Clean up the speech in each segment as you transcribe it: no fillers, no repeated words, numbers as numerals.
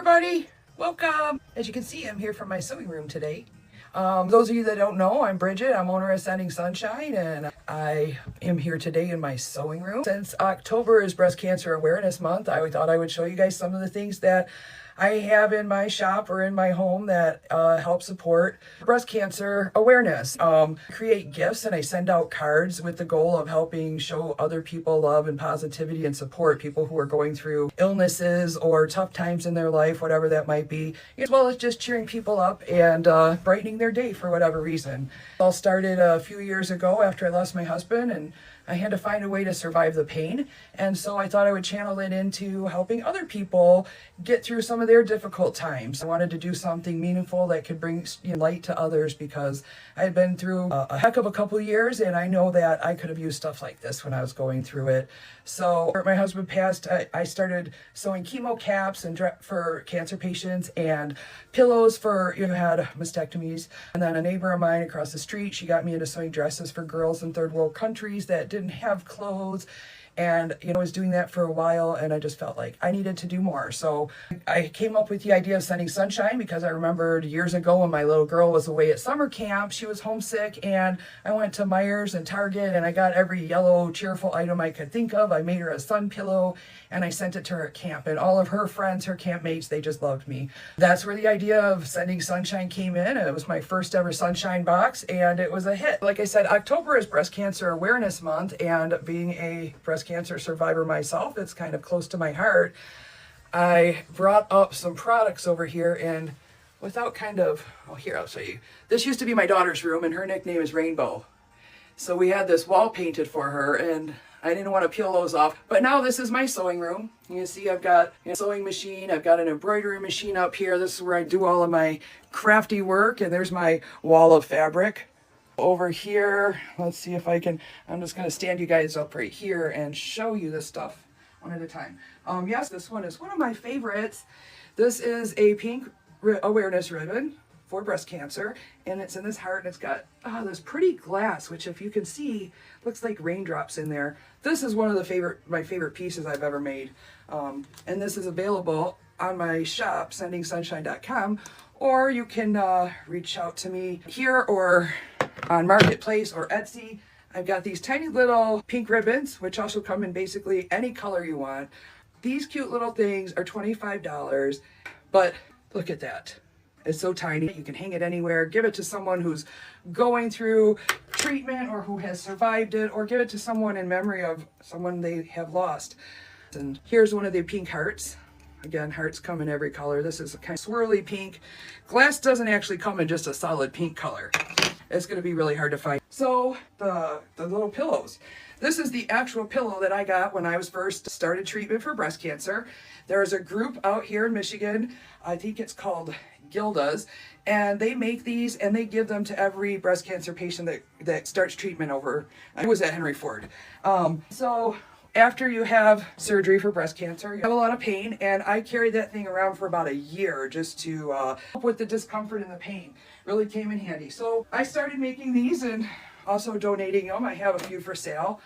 everybody, welcome. As you can see, I'm here from my sewing room today. Those of you that don't know, I'm Bridget. I'm owner of Sending Sunshine, and I am here today in my sewing room. Since October is Breast Cancer Awareness Month, I thought I would show you guys some of the things that I have in my shop or in my home that help support breast cancer awareness. Create gifts, and I send out cards with the goal of helping show other people love and positivity and support people who are going through illnesses or tough times in their life, whatever that might be, as well as just cheering people up and brightening their day for whatever reason. It all started a few years ago after I lost my husband, and I had to find a way to survive the pain, and so I thought I would channel it into helping other people get through some of their difficult times. I wanted to do something meaningful that could bring light to others, because I had been through a heck of a couple years, and I know that I could have used stuff like this when I was going through it. So after my husband passed, I started sewing chemo caps and for cancer patients, and pillows for who had mastectomies. And then a neighbor of mine across the street, she got me into sewing dresses for girls in third world countries that didn't have clothes. And I was doing that for a while, and I just felt like I needed to do more. So I came up with the idea of Sending Sunshine, because I remembered years ago when my little girl was away at summer camp, she was homesick, and I went to Meijer's and Target, and I got every yellow cheerful item I could think of. I made her a sun pillow, and I sent it to her at camp, and all of her friends, her campmates, they just loved me. That's where the idea of Sending Sunshine came in, and it was my first ever Sunshine box, and it was a hit. Like I said, October is Breast Cancer Awareness Month, and being a breast cancer survivor myself, it's kind of close to my heart. I brought up some products over here, and without here, I'll show you. This used to be my daughter's room, and her nickname is Rainbow. So we had this wall painted for her, and I didn't want to peel those off. But now this is my sewing room. You can see I've got a sewing machine. I've got an embroidery machine up here. This is where I do all of my crafty work. And there's my wall of fabric. Over here, let's see if I can, I'm just going to stand you guys up right here and show you this stuff one at a time. Yes, this one is one of my favorites. This is a pink awareness ribbon for breast cancer, and it's in this heart, and it's got this pretty glass, which if you can see, looks like raindrops in there. This is one of my favorite pieces I've ever made, and this is available on my shop, sendingsunshine.com, or you can reach out to me here or on Marketplace or Etsy. I've got these tiny little pink ribbons, which also come in basically any color you want. These cute little things are $25, but look at that. It's so tiny. You can hang it anywhere, give it to someone who's going through treatment or who has survived it, or give it to someone in memory of someone they have lost. And here's one of the pink hearts. Again, hearts come in every color. This is a kind of swirly pink. Glass doesn't actually come in just a solid pink color. It's going to be really hard to find. So the little pillows. This is the actual pillow that I got when I was first started treatment for breast cancer. There's a group out here in Michigan, I think it's called Gilda's, and they make these and they give them to every breast cancer patient that starts treatment over. I was at Henry Ford. So after you have surgery for breast cancer, you have a lot of pain, and I carried that thing around for about a year just to help with the discomfort and the pain. Really came in handy. So I started making these and also donating them. I have a few for sale.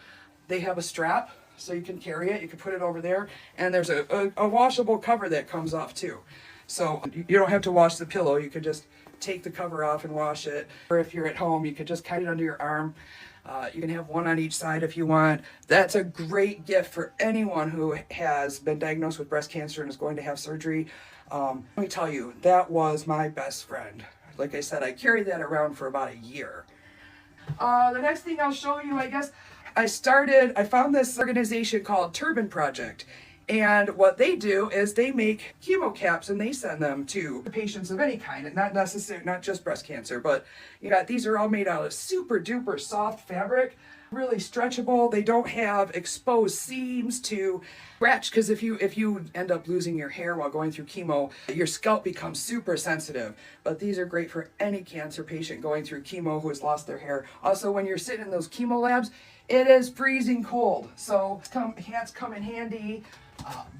They have a strap, so you can carry it. You can put it over there, and there's a washable cover that comes off too. So you don't have to wash the pillow. You could just take the cover off and wash it. Or if you're at home, you could just cut it under your arm. You can have one on each side if you want. That's a great gift for anyone who has been diagnosed with breast cancer and is going to have surgery. Let me tell you, that was my best friend. Like I said, I carried that around for about a year. The next thing I'll show you, I guess, I found this organization called Turban Project. And what they do is they make chemo caps, and they send them to patients of any kind, and not just breast cancer, but these are all made out of super duper soft fabric, really stretchable. They don't have exposed seams to scratch, because if you end up losing your hair while going through chemo, your scalp becomes super sensitive. But these are great for any cancer patient going through chemo who has lost their hair. Also, when you're sitting in those chemo labs, it is freezing cold, so hands come in handy.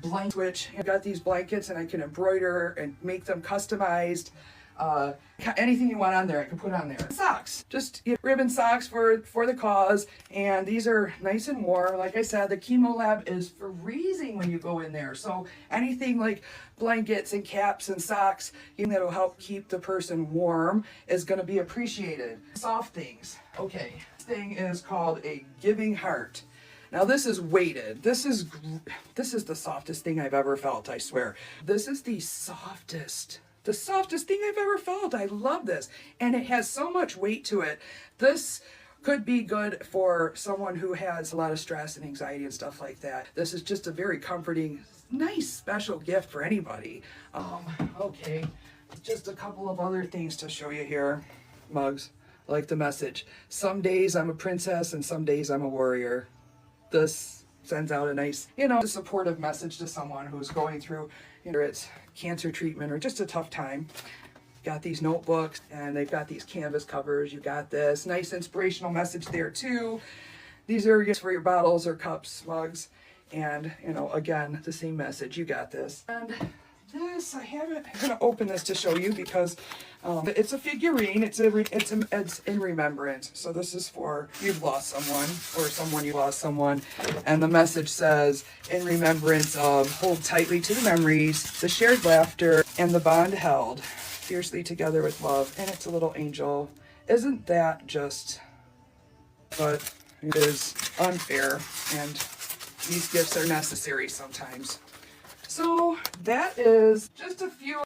Blanket switch. I've got these blankets, and I can embroider and make them customized. anything you want on there, I can put on there. Socks, just ribbon socks for the cause. And these are nice and warm. Like I said, the chemo lab is freezing when you go in there. So anything like blankets and caps and socks, that'll help keep the person warm is going to be appreciated. Soft things. Okay, this thing is called a giving heart. Now this is weighted. This is the softest thing I've ever felt, I swear. This is the softest thing I've ever felt. I love this. And it has so much weight to it. This could be good for someone who has a lot of stress and anxiety and stuff like that. This is just a very comforting, nice, special gift for anybody. Okay, just a couple of other things to show you here. Mugs, like the message. Some days I'm a princess and some days I'm a warrior. This sends out a nice, a supportive message to someone who's going through, it's cancer treatment or just a tough time. Got these notebooks and they've got these canvas covers. You got this nice inspirational message there too. These are just for your bottles or cups, mugs, and again, the same message. You got this. And this, I'm gonna open this to show you because it's a figurine. It's in remembrance. So this is for you've lost someone or someone you lost someone, and the message says, in remembrance of, hold tightly to the memories, the shared laughter, and the bond held fiercely together with love. And it's a little angel. Isn't that just? But it is unfair, and these gifts are necessary sometimes. So that is just a few